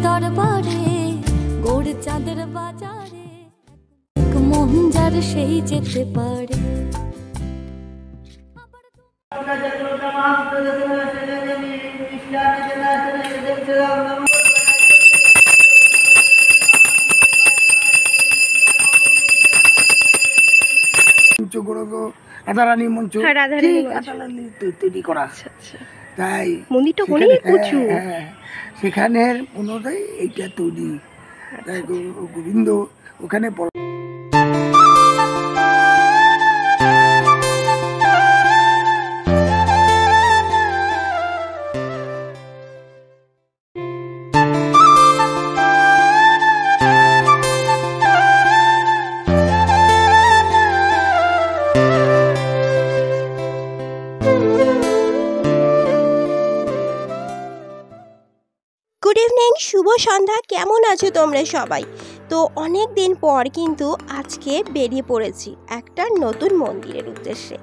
দরবারে গোড় চাঁদের বাজারে মন যার সেই যেতে পারে। রাধারানী মঞ্চ তৈরি করা, তাই মন্দিরটা অনেক উঁচু, সেখানের অনুযায়ী এইটা তৈরি। তাই গোবিন্দ ওখানে গুড ইভিনিং, শুভ সন্ধ্যা। কেমন আছো তোমরা সবাই? তো অনেক দিন পর কিন্তু আজকে বেরিয়ে পড়েছি একটা নতুন মন্দিরের উদ্দেশ্যে।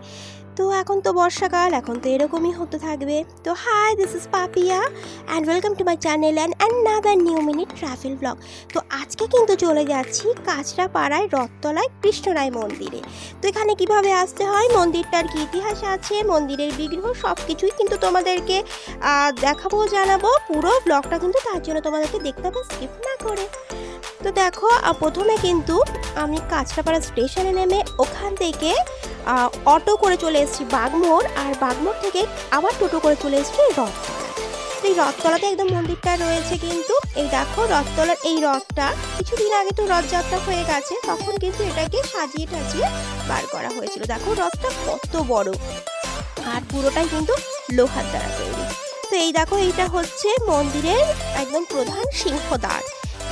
তো এখন তো বর্ষাকাল, এখন তো এরকমই হতে থাকবে। তো hi, this is Papiya and welcome to my channel and another new minute travel blog. তো আজকে কিন্তু চলে যাচ্ছি কাঁচরাপাড়ায় রথতলায় কৃষ্ণরায় মন্দিরে। তো এখানে কিভাবে আসতে হয়, মন্দিরটার কি ইতিহাস আছে, মন্দিরের বিগ্রহ সব কিছুই কিন্তু তোমাদেরকে দেখাবো, জানাবো। পুরো ব্লগটা কিন্তু তার জন্য তোমাদেরকে দেখতে হবে স্কিপ না করে। তো দেখো, প্রথমে কিন্তু আমি কাঁচরাপাড়া স্টেশনে নেমে ওখান থেকে অটো করে চলে এসেছি বাগমোড়, আর বাগমোড় থেকে আবার টোটো করে চলে এসেছি রথতলায়। তো এই রথতলাতে একদম মন্দিরটা রয়েছে কিন্তু। এই দেখো রথতলার এই রথটা কিছুদিন আগে তো রথযাত্রা হয়ে গেছে, তখন কিন্তু এটাকে সাজিয়ে টাজিয়ে বার করা হয়েছিল। দেখো রথটা কত বড়, আর পুরোটাই কিন্তু লোহার দ্বারা তৈরি। তো এই দেখো, এইটা হচ্ছে মন্দিরের একদম প্রধান সিংহদ্বার।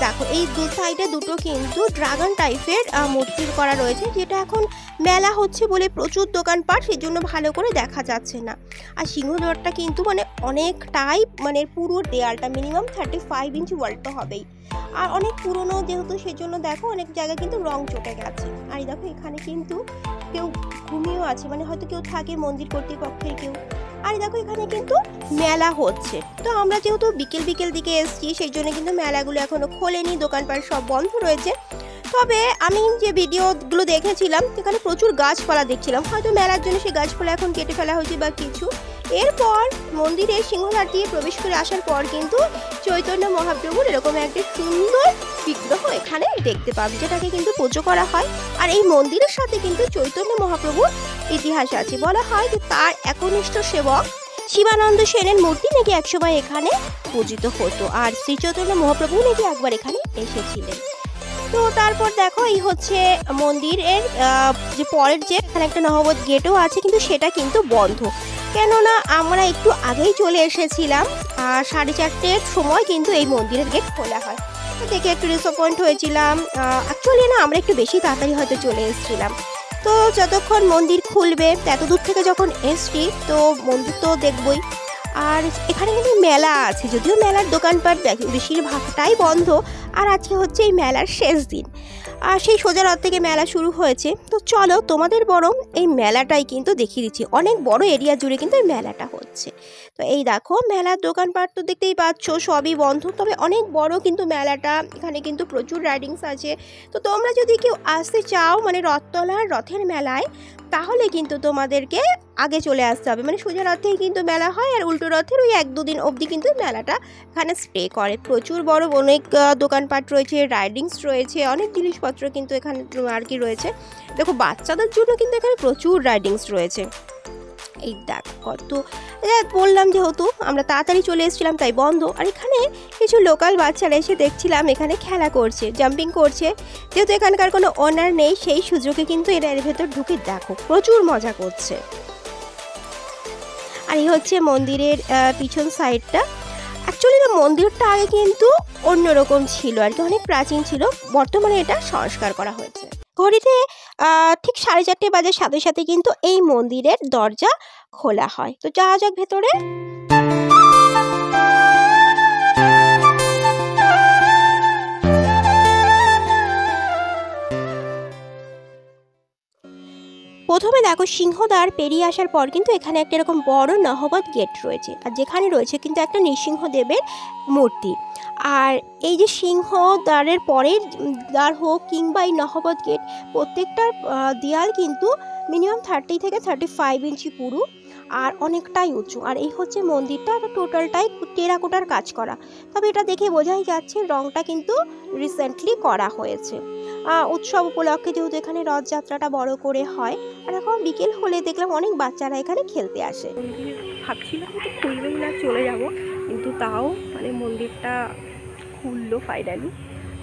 দেখো এই দু সাইডে দুটো কিন্তু ড্রাগন টাইপের মূর্তি করা রয়েছে, যেটা এখন মেলা হচ্ছে বলে প্রচুর দোকানপাট, সেই জন্য ভালো করে দেখা যাচ্ছে না। আর সিংহদ্বারটা কিন্তু অনেকটাই পুরো দেয়ালটা মিনিমাম 35 ইঞ্চি ওয়ালটা হবেই, আর অনেক পুরনো যেহেতু সেই জন্য দেখো অনেক জায়গায় কিন্তু রং চটে গেছে। আর দেখো এখানে কিন্তু কেউ ঘুমিয়েও আছে, হয়তো কেউ থাকে মন্দির কর্তৃপক্ষের কেউ। আর দেখো এখানে কিন্তু মেলা হচ্ছে। তো আমরা যেহেতু বিকেল বিকেল দিকে এসেছি, সেই জন্য কিন্তু মেলাগুলো এখনো খোলেনি, দোকানপাট সব বন্ধ রয়েছে। তবে আমি যে ভিডিওগুলো দেখেছিলাম সেখানে প্রচুর গাছপালা দেখছিলাম, হয়তো মেলার জন্য সেই গাছপালা এখন কেটে ফেলা হয়েছে বা কিছু। এরপর মন্দিরের সিংহদ্বার দিয়ে প্রবেশ করে আসার পর কিন্তু চৈতন্য মহাপ্রভুর এরকম একটা সুন্দর বিগ্রহ এখানে দেখতে পাবে, যেটাকে কিন্তু পুজো করা হয়। আর এই মন্দিরের সাথে কিন্তু চৈতন্য মহাপ্রভুর ইতিহাস আছে। বলা হয় যে তার একনিষ্ঠ সেবক শিবানন্দ সেনের মূর্তি নাকি একসময় এখানে পূজিত হতো, আর শ্রী চৈতন্য মহাপ্রভু নাকি একবার এখানে এসেছিলেন। তো তারপর দেখো এই হচ্ছে মন্দিরের যে পরের যে এখানে একটা নহবত গেটও আছে, কিন্তু সেটা কিন্তু বন্ধ, কেননা আমরা একটু আগেই চলে এসেছিলাম। আর 4:30-এর সময় কিন্তু এই মন্দিরের গেট খোলা হয়। তো দেখে একটু ডিসঅ্যাপয়েন্ট হয়েছিলাম। অ্যাকচুয়ালি না, আমরা একটু বেশি তাড়াতাড়ি হয়তো চলে এসেছিলাম। তো যতক্ষণ মন্দির খুলবে, এত দূর থেকে যখন এসছি তো মন্দির তো দেখবই। আর এখানে কিন্তু মেলা আছে, যদিও মেলার দোকানপাট বেশিরভাগটাই বন্ধ। আর আজকে হচ্ছে এই মেলার শেষ দিন, আর সেই সোজা রাত থেকে মেলা শুরু হয়েছে। তো চলো তোমাদের বরং এই মেলাটাই কিন্তু দেখিয়ে দিচ্ছি। অনেক বড় এরিয়া জুড়ে কিন্তু এই মেলাটা হচ্ছে। তো এই দেখো মেলার দোকানপাট তো দেখতেই পাচ্ছ সবই বন্ধ, তবে অনেক বড় কিন্তু মেলাটা। এখানে কিন্তু প্রচুর রাইডিংস আছে। তো তোমরা যদি কেউ আসতে চাও রথতলার রথের মেলায়, তাহলে কিন্তু তোমাদেরকে আগে চলে আসতে হবে। সোজা রথেই কিন্তু মেলা হয়, আর উল্টো রথের ওই 1-2 দিন অবধি কিন্তু মেলাটা এখানে স্টে করে। প্রচুর বড় অনেক দোকানপাট রয়েছে, রাইডিংস রয়েছে, অনেক জিনিসপত্র কিন্তু এখানে আর কি রয়েছে। দেখো বাচ্চাদের জন্য কিন্তু এখানে প্রচুর রাইডিংস রয়েছে। এই দেখ কত, বললাম যেহেতু আমরা তাড়াতাড়ি চলে এসেছিলাম তাই বন্ধ। আর এখানে কিছু লোকাল বাচ্চারা এসে দেখছিলাম এখানে খেলা করছে, জাম্পিং করছে। যেহেতু এখানকার কোনো ওনার নেই, সেই সুযোগে কিন্তু এরা এর ভেতর ঢুকে দেখো প্রচুর মজা করছে। আর এই হচ্ছে মন্দিরের পিছন সাইডটা। অ্যাকচুয়ালি না, মন্দিরটা আগে কিন্তু অন্যরকম ছিল আর কি, অনেক প্রাচীন ছিল। বর্তমানে এটা সংস্কার করা হয়েছে। ঘড়িতে ঠিক 4:30 বাজার সাথে সাথে কিন্তু এই মন্দিরের দরজা খোলা হয়। তো যাওয়া যাক ভেতরে। প্রথমে দেখো সিংহদ্বার পেরিয়ে আসার পর কিন্তু এখানে একটা এরকম বড় নহবত গেট রয়েছে, আর যেখানে রয়েছে কিন্তু একটা নৃসিংহদেবের মূর্তি। আর এই যে সিংহদ্বারের পরের দ্বার হোক কিংবা এই নহবত গেট, প্রত্যেকটার দেয়াল কিন্তু মিনিমাম 30 থেকে 35 ইঞ্চি পুরু আর অনেকটাই উঁচু। আর এই হচ্ছে মন্দিরটা, এটা টোটালটাই টেরাকোটার কাজ করা, তবে এটা দেখে বোঝাই যাচ্ছে রংটা কিন্তু রিসেন্টলি করা হয়েছে। উৎসব উপলক্ষে যেহেতু এখানে রথযাত্রাটা বড় করে হয়, আর এখন বিকেল হলে দেখলাম অনেক বাচ্চারা এখানে খেলতে আসে। ভাবছিলাম তো খুলবেই না, চলে যাব, কিন্তু তাও মানে মন্দিরটা খুললো ফাইনালি।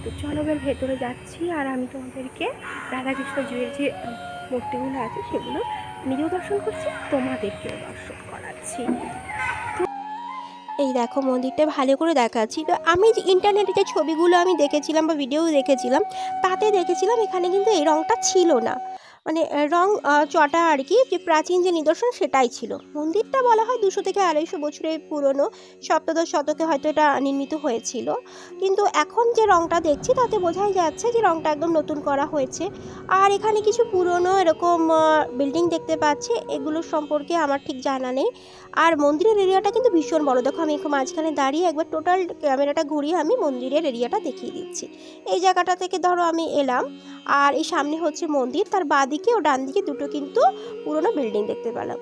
তো চলো এবার ভেতরে যাচ্ছি, আর আমি তোমাদেরকে রাধাকৃষ্ণ জুয়ের যে মূর্তিগুলো আছে সেগুলো নিজেও দর্শন করছি, তোমাদেরকেও দর্শন করাচ্ছি। এই দেখো মন্দিরটা ভালো করে দেখাচ্ছি। তো আমি যে ইন্টারনেটে যে ছবিগুলো আমি দেখেছিলাম বা ভিডিও দেখেছিলাম, তাতে দেখেছিলাম এখানে কিন্তু এই রঙটা ছিল না, মানে রং চটা আর কি, যে প্রাচীন যে নিদর্শন সেটাই ছিল। মন্দিরটা বলা হয় 200 থেকে 250 বছরের পুরনো, সপ্তদশ শতকে হয়তো এটা নির্মিত হয়েছিল, কিন্তু এখন যে রংটা দেখছি তাতে বোঝাই যাচ্ছে যে রংটা একদম নতুন করা হয়েছে। আর এখানে কিছু পুরনো এরকম বিল্ডিং দেখতে পাচ্ছি, এগুলো সম্পর্কে আমার ঠিক জানা নেই। আর মন্দিরের এরিয়াটা কিন্তু ভীষণ বড়, দেখো আমি মাঝখানে দাঁড়িয়ে একবার টোটাল ক্যামেরাটা ঘুরিয়ে আমি মন্দিরের এরিয়াটা দেখিয়ে দিচ্ছি। এই জায়গাটা থেকে ধরো আমি এলাম, আর এই সামনে হচ্ছে মন্দির, তার বাঁদিকে ও ডান দিকে দুটো কিন্তু পুরনো বিল্ডিং দেখতে পেলাম।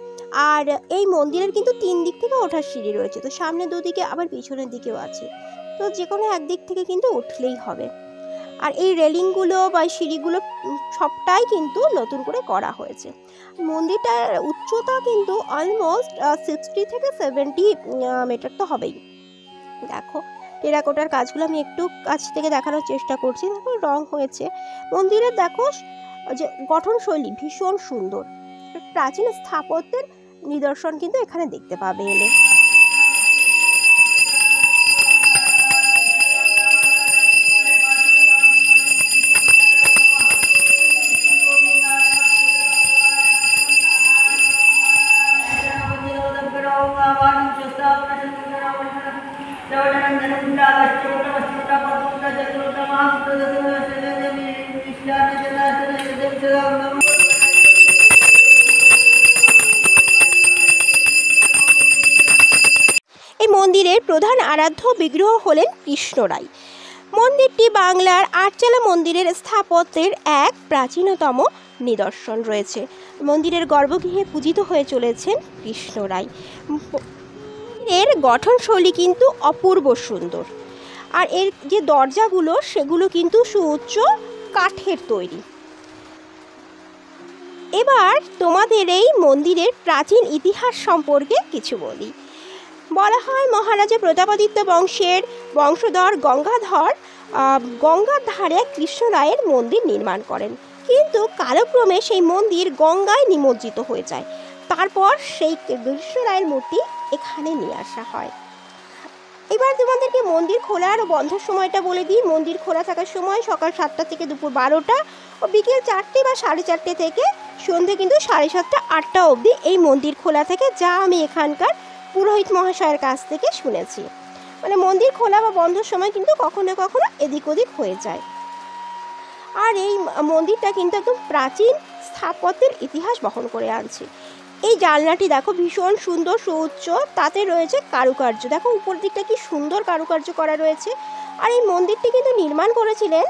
আর এই মন্দিরের কিন্তু 3 দিক থেকে ওঠার সিঁড়ি রয়েছে, তো সামনে দুদিকে আবার পিছনের দিকেও আছে, তো যে কোনো একদিক থেকে কিন্তু উঠলেই হবে। আর এই রেলিংগুলো বা সিঁড়িগুলো সবটাই কিন্তু নতুন করে করা হয়েছে। মন্দিরটার উচ্চতা কিন্তু অলমোস্ট 60 থেকে 70 মিটার তো হবেই। দেখো টেরাকোটার কাজগুলো আমি একটু কাছ থেকে দেখানোর চেষ্টা করছি, দেখো রং হয়েছে। মন্দিরের দেখো যে গঠনশৈলী ভীষণ সুন্দর, প্রাচীন স্থাপত্যের নিদর্শন কিন্তু এখানে দেখতে পাবে এলে। এই মন্দিরের প্রধান আরাধ্য বিগ্রহ হলেন কৃষ্ণরাই। মন্দিরটি বাংলার আটচালা মন্দিরের স্থাপত্যের এক প্রাচীনতম নিদর্শন রয়েছে। মন্দিরের গর্ভগৃহে পূজিত হয়ে চলেছেন কৃষ্ণরাই। এর গঠনশৈলী কিন্তু অপূর্ব সুন্দর, আর এর যে দরজাগুলো সেগুলো কিন্তু সুউচ্চ কাঠের তৈরি। এবার তোমাদের এই মন্দিরের প্রাচীন ইতিহাস সম্পর্কে কিছু বলি। বলা হয় মহারাজা প্রতাপাদিত্য বংশের বংশধর গঙ্গাধর গঙ্গার ধারে কৃষ্ণরায়ের মন্দির নির্মাণ করেন, কিন্তু কালক্রমে সেই মন্দির গঙ্গায় নিমজ্জিত হয়ে যায়। তারপর সেই কৃষ্ণরায়ের মূর্তি এখানে নিয়ে আসা হয়। এবার তোমাদেরকে মন্দির খোলার ও বন্ধের সময়টা বলে দিই। মন্দির খোলা থাকার সময় সকাল 7টা থেকে দুপুর 12টা ও বিকেল 4টে বা 4:30 থেকে সন্ধ্যে কিন্তু 7:30, 8টা অবধি এই মন্দির খোলা থাকে, যা আমি এখানকার পুরোহিত মহাশয়ের কাছ থেকে শুনেছি। মানে মন্দির খোলা বা বন্ধের সময় কিন্তু কখনো কখনো এদিক ওদিক হয়ে যায়। আর এই মন্দিরটা কিন্তু একদম প্রাচীন স্থাপত্যের ইতিহাস বহন করে আনছে। এই জানলাটি দেখো ভীষণ সুন্দর সুউচ্চ, তাতে রয়েছে কারুকার্য, দেখো উপর দিকটা কি সুন্দর কারুকার্য করা রয়েছে। আর এই মন্দিরটি কিন্তু নির্মাণ করেছিলেন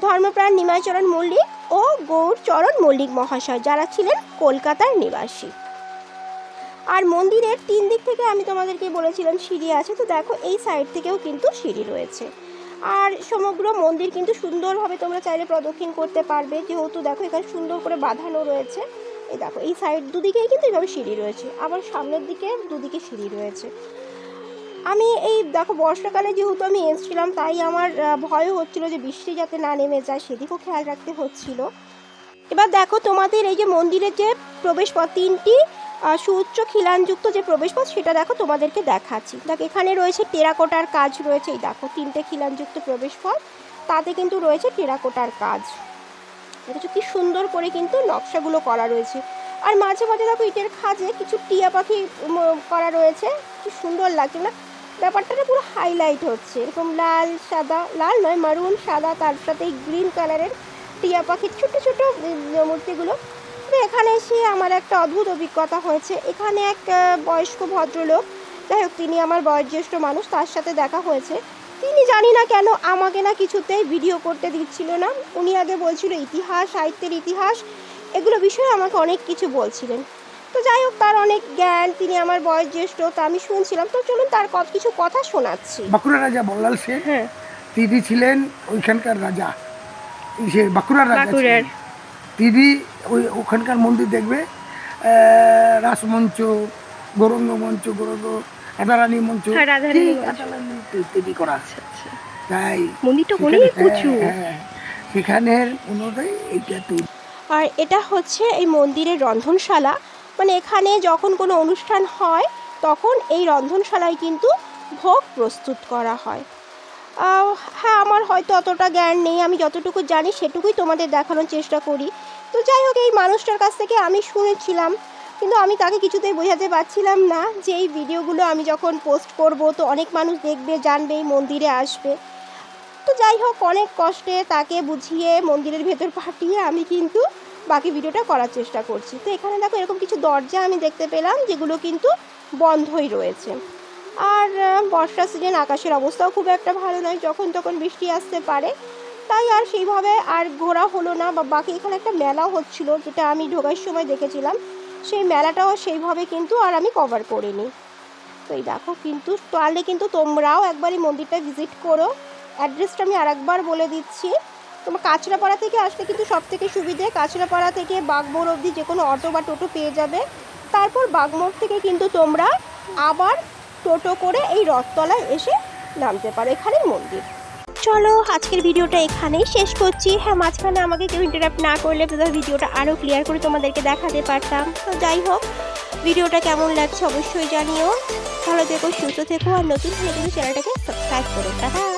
ধর্মপ্রাণ নিমাইচরণ মল্লিক ও গৌরচরণ মল্লিক মহাশয়, যারা ছিলেন কলকাতার নিবাসী। আর মন্দিরের 3 দিক থেকে আমি তোমাদেরকে বলেছিলাম সিঁড়ি আছে, তো দেখো এই সাইড থেকেও কিন্তু সিঁড়ি রয়েছে। আর সমগ্র মন্দির কিন্তু সুন্দরভাবে তোমরা চাইলে প্রদক্ষিণ করতে পারবে, যেহেতু দেখো এখানে সুন্দর করে বাঁধানো রয়েছে। এই দেখো এই সাইড দুদিকেই কিন্তু এইভাবে সিঁড়ি রয়েছে, আবার সামনের দিকে দুদিকে সিঁড়ি রয়েছে। আমি এই দেখো বর্ষাকালে যেহেতু আমি এসেছিলাম, তাই আমার ভয় হচ্ছিল যে বৃষ্টি যাতে না নেমে যায়, সেদিকেও খেয়াল রাখতে হচ্ছিল। এবার দেখো তোমাদের এই যে মন্দিরের যে প্রবেশপথ, 3টি সুউচ্চ খিলানযুক্ত যে প্রবেশপথ, সেটা দেখো তোমাদেরকে দেখাচ্ছি। দেখো এখানে রয়েছে টেরাকোটার কাজ রয়েছে, এই দেখো 3টে খিলানযুক্ত প্রবেশপথ, তাতে কিন্তু রয়েছে টেরাকোটার কাজ। দেখো কি সুন্দর করে কিন্তু নকশাগুলো করা রয়েছে। আর মাঝে মাঝে দেখো ইটের খাঁজে কিছু টিয়া পাখি করা রয়েছে, কি সুন্দর লাগছে না, ব্যাপারটা পুরো হাইলাইট হচ্ছে। এরকম লাল সাদা, লাল নয় মারুন সাদা, তার সাথে গ্রিন কালারের টিয়া পাখির ছোটো ছোটো মূর্তিগুলো এখানে এসে আমার একটা অদ্ভুত অভিজ্ঞতা হয়েছে। এখানে এক বয়স্ক ভদ্রলোক, যাই হোক তিনি আমার বয়োজ্যেষ্ঠ মানুষ, তার সাথে দেখা হয়েছে। তিনি জানি না কেন আমাকে না কিছুতেই ভিডিও করতে দিচ্ছিল না। উনি আগে বলছিল ইতিহাস, সাহিত্যের ইতিহাস, এগুলো বিষয়ে আমাকে অনেক কিছু বলছিলেন। তো যাই হোক, তার অনেক জ্ঞান, তিনি আমার বয়োজ্যেষ্ঠ, তা আমি শুনছিলাম। তো চলুন তার কিছু কথা শোনাচ্ছি। বাঁকুড়া রাজা বল্লাল সেন, হ্যাঁ, তিনি ছিলেন ওইখানকার রাজা, সে বাঁকুড়ার রাজা ছিলেন। তিনি ওখানকার মন্দির দেখবে, রাসমঞ্চ, গৌরঙ্গ মঞ্চ, গৌরঙ্গ রাধারানী মঞ্চ তৈরি করা আছে। তাই মন্দিরটা অনেক উঁচু। সেখানের অনুযায়ী এইটা তৈরি। আর এটা হচ্ছে এই মন্দিরের রন্ধনশালা। মানে এখানে যখন কোনো অনুষ্ঠান হয় তখন এই রন্ধনশালায় কিন্তু ভোগ প্রস্তুত করা হয়। হ্যাঁ, আমার হয়তো অতটা জ্ঞান নেই, আমি যতটুকু জানি সেটুকুই তোমাদের দেখানোর চেষ্টা করি। তো যাই হোক, এই মানুষটার কাছ থেকে আমি শুনেছিলাম, কিন্তু আমি তাকে কিছুতেই বোঝাতে পারছিলাম না যে এই ভিডিওগুলো আমি যখন পোস্ট করব তো অনেক মানুষ দেখবে, জানবে, এই মন্দিরে আসবে। তো যাই হোক, অনেক কষ্টে তাকে বুঝিয়ে মন্দিরের ভেতর পাঠিয়ে আমি কিন্তু বাকি ভিডিওটা করার চেষ্টা করছি। তো এখানে দেখো এরকম কিছু দরজা আমি দেখতে পেলাম, যেগুলো কিন্তু বন্ধই রয়েছে। আর বর্ষার সিজন, আকাশের অবস্থাও খুব একটা ভালো নয়, যখন তখন বৃষ্টি আসতে পারে, তাই আর সেইভাবে আর ঘোরা হলো না। বা বাকি এখানে একটা মেলাও হচ্ছিল, যেটা আমি ঢোকার সময় দেখেছিলাম, সেই মেলাটাও সেইভাবে কিন্তু আর আমি কভার করিনি। তো এই দেখো, কিন্তু তাহলে কিন্তু তোমরাও একবার এই মন্দিরটা ভিজিট করো। অ্যাড্রেসটা আমি আরেকবার বলে দিচ্ছি। তোমার কাঁচরাপাড়া থেকে আসলে কিন্তু সবথেকে সুবিধে, কাঁচরাপাড়া থেকে বাগমোড় অবধি যে কোনো অটো বা টোটো পেয়ে যাবে। তারপর বাগমোড় থেকে কিন্তু তোমরা আবার টোটো করে এই রথতলায় এসে নামতে পারো, এখানেই মন্দির। চলো আজকের ভিডিওটা এখানেই শেষ করছি। হ্যাঁ, মাঝখানে আমাকে কেউ ইন্টারাপ্ট না করলে ভিডিওটা আরও ক্লিয়ার করে তোমাদেরকে দেখাতে পারতাম। তো যাই হোক, ভিডিওটা কেমন লাগছে অবশ্যই জানিও। ভালো থেকো, সুস্থ থেকো, আর নতুন হলে কিন্তু চ্যানেলটাকে সাবস্ক্রাইব করো। টাটা।